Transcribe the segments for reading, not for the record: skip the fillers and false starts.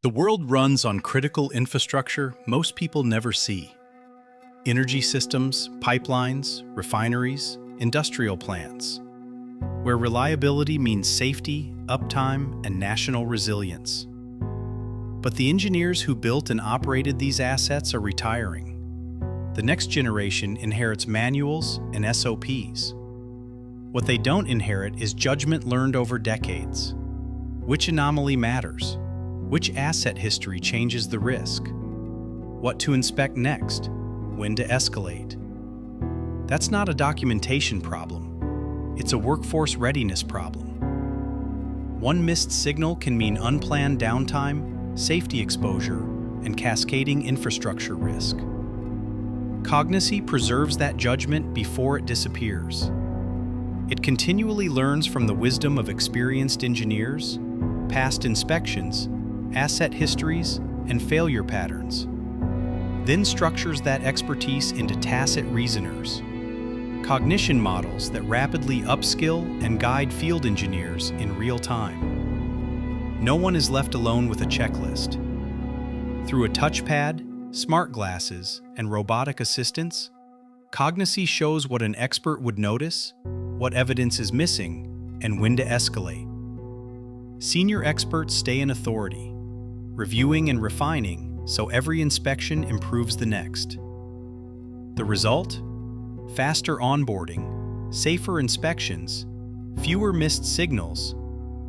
The world runs on critical infrastructure most people never see. Energy systems, pipelines, refineries, industrial plants, where reliability means safety, uptime, and national resilience. But the engineers who built and operated these assets are retiring. The next generation inherits manuals and SOPs. What they don't inherit is judgment learned over decades. Which anomaly matters? Which asset history changes the risk? What to inspect next? When to escalate? That's not a documentation problem. It's a workforce readiness problem. One missed signal can mean unplanned downtime, safety exposure, and cascading infrastructure risk. Cognisee preserves that judgment before it disappears. It continually learns from the wisdom of experienced engineers, past inspections, asset histories, and failure patterns. Then structures that expertise into Tacit Reasoners, cognition models that rapidly upskill and guide field engineers in real time. No one is left alone with a checklist. Through a touchpad, smart glasses, and robotic assistance, Cognisee shows what an expert would notice, what evidence is missing, and when to escalate. Senior experts stay in authority, reviewing and refining so every inspection improves the next. The result? Faster onboarding, safer inspections, fewer missed signals,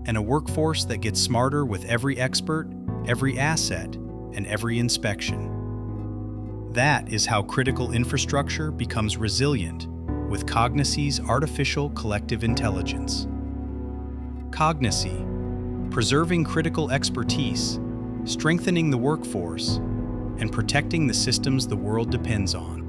and a workforce that gets smarter with every expert, every asset, and every inspection. That is how critical infrastructure becomes resilient with Cognisee's artificial collective intelligence. Cognisee, preserving critical expertise, strengthening the workforce, and protecting the systems the world depends on.